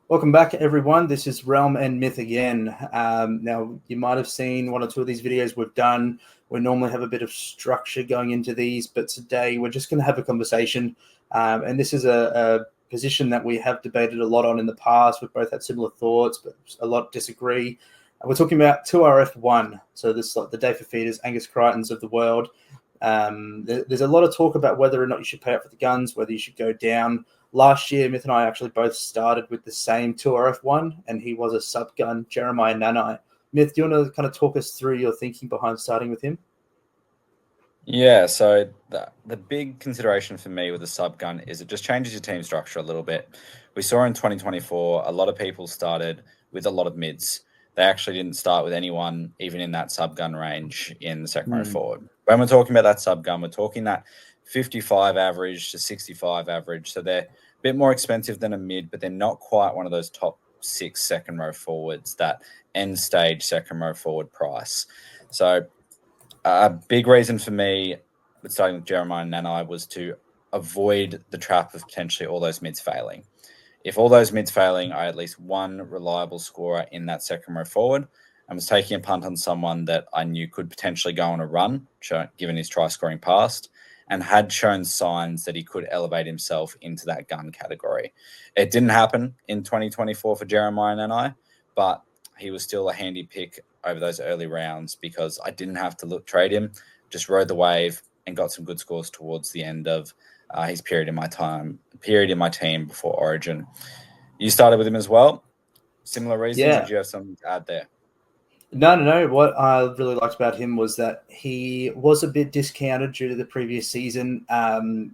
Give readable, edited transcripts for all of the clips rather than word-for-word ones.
Welcome back, everyone. This is Realm and Myth again. Now, you might have seen one or two of these videos we've done. We normally have a bit of structure going into these, but today we're just going to have a conversation. And this is a position that we have debated a lot on in the past. We've both had similar thoughts, but a lot disagree. We're talking about 2RF1. So this is like the day for feeders, Angus Crichtons of the world. There's a lot of talk about whether or not you should pay up for the guns, whether you should go down. Last year, Myth and I actually both started with the same 2RF1, and he was a sub-gun, Jeremiah Nanai. Myth, do you want to kind of talk us through your thinking behind starting with him? Yeah, so the big consideration for me with the sub-gun is it just changes your team structure a little bit. We saw in 2024, a lot of people started with a lot of mids. They actually didn't start with anyone even in that sub-gun range in the second row forward. When we're talking about that sub-gun, we're talking that 55 average to 65 average. So they're a bit more expensive than a mid, but they're not quite one of those top 6 second row forwards, that end stage second row forward price. So a big reason for me with starting with Jeremiah Nanai was to avoid the trap of potentially all those mids failing. If all those mids failing, I had at least one reliable scorer in that second row forward and was taking a punt on someone that I knew could potentially go on a run, given his try scoring past, and had shown signs that he could elevate himself into that gun category. It didn't happen in 2024 for Jeremiah Nanai, but he was still a handy pick over those early rounds because I didn't have to trade him, just rode the wave and got some good scores towards the end of his period in my team before Origin. You started with him as well. Similar reasons? Yeah. Did you have something to add there? No. What I really liked about him was that he was a bit discounted due to the previous season.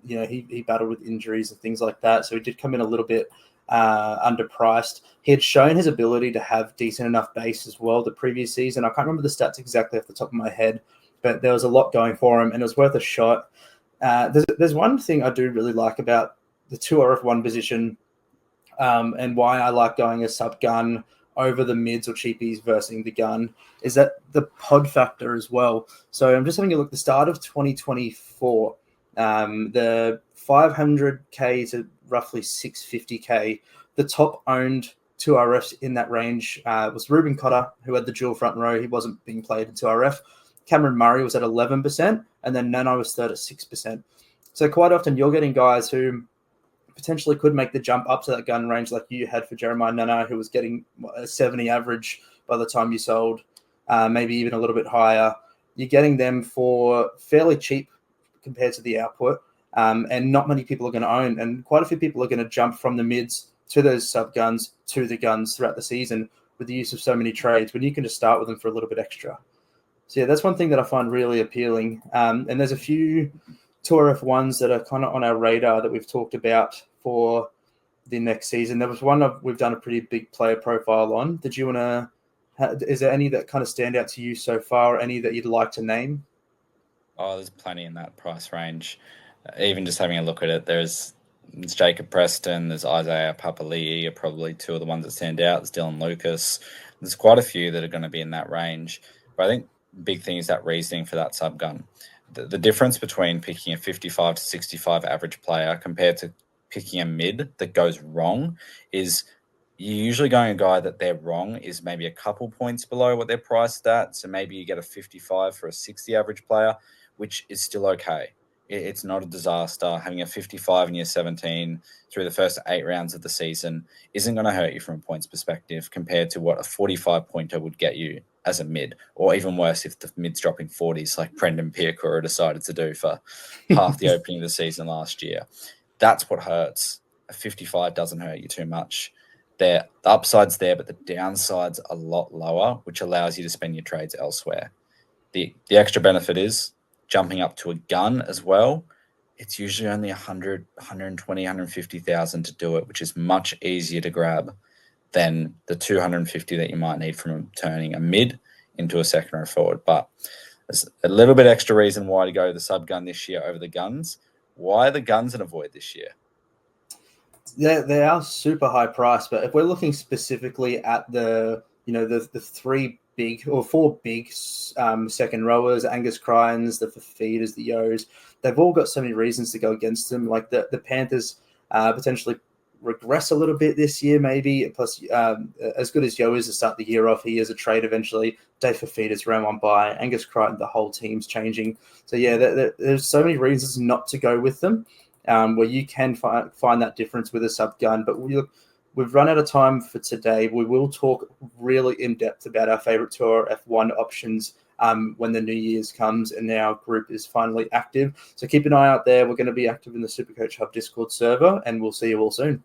He battled with injuries and things like that, so he did come in a little bit underpriced. He had shown his ability to have decent enough base as well the previous season. I can't remember the stats exactly off the top of my head, but there was a lot going for him, and it was worth a shot. There's one thing I do really like about the 2RF1 position, and why I like going a sub gun over the mids or cheapies versus the gun, is that the pod factor as well. So I'm just having a look. The start of 2024, the 500k to roughly 650k, the top owned 2RFs in that range was Ruben Cotter, who had the dual front row. He wasn't being played in 2RF. Cameron Murray was at 11%, and then Nanai was third at 6%. So quite often you're getting guys who potentially could make the jump up to that gun range like you had for Jeremiah Nanai, who was getting a 70 average by the time you sold, maybe even a little bit higher. You're getting them for fairly cheap compared to the output, and not many people are going to own. And quite a few people are going to jump from the mids to those sub guns to the guns throughout the season with the use of so many trades when you can just start with them for a little bit extra. So yeah, that's one thing that I find really appealing. And there's a few 2RF1s that are kind of on our radar that we've talked about for the next season. There was one we've done a pretty big player profile on. Did you want to? Is there any that kind of stand out to you so far? Any that you'd like to name? Oh, there's plenty in that price range. Even just having a look at it, there's Jacob Preston, there's Isaiah Papali'i are probably two of the ones that stand out. There's Dylan Lucas. There's quite a few that are going to be in that range. But I think the big thing is that reasoning for that sub gun. The difference between picking a 55 to 65 average player compared to picking a mid that goes wrong is you're usually going a guy that they're wrong is maybe a couple points below what they're priced at. So maybe you get a 55 for a 60 average player, which is still okay. It's not a disaster. Having a 55 in year 17 through the first 8 rounds of the season isn't going to hurt you from a points perspective compared to what a 45 pointer would get you as a mid, or even worse if the mid's dropping 40s like Brendan Piakura decided to do for half the opening of the season last year. That's what hurts. A 55 doesn't hurt you too much. The upside's there, but the downside's a lot lower, which allows you to spend your trades elsewhere. The extra benefit is jumping up to a gun as well. It's usually only 100, 120, 150,000 to do it, which is much easier to grab than the 250 that you might need from turning a mid into a second row forward. But there's a little bit extra reason why to go the sub gun this year over the guns. Why are the guns an avoid this year? They are super high price, but if we're looking specifically at the four big second rowers, Angus Crichtons, the feeders, the Yos, they've all got so many reasons to go against them. Like the Panthers potentially regress a little bit this year, maybe. Plus, as good as Yo is to start the year off, he is a trade eventually. Dave Fafita's round one by. Angus Crichton, the whole team's changing. So, yeah, there's so many reasons not to go with them, where you can find that difference with a sub gun. But we've run out of time for today. We will talk really in depth about our favorite Tour F1 options when the New Year's comes and our group is finally active. So keep an eye out there. We're going to be active in the SuperCoach Hub Discord server, and we'll see you all soon.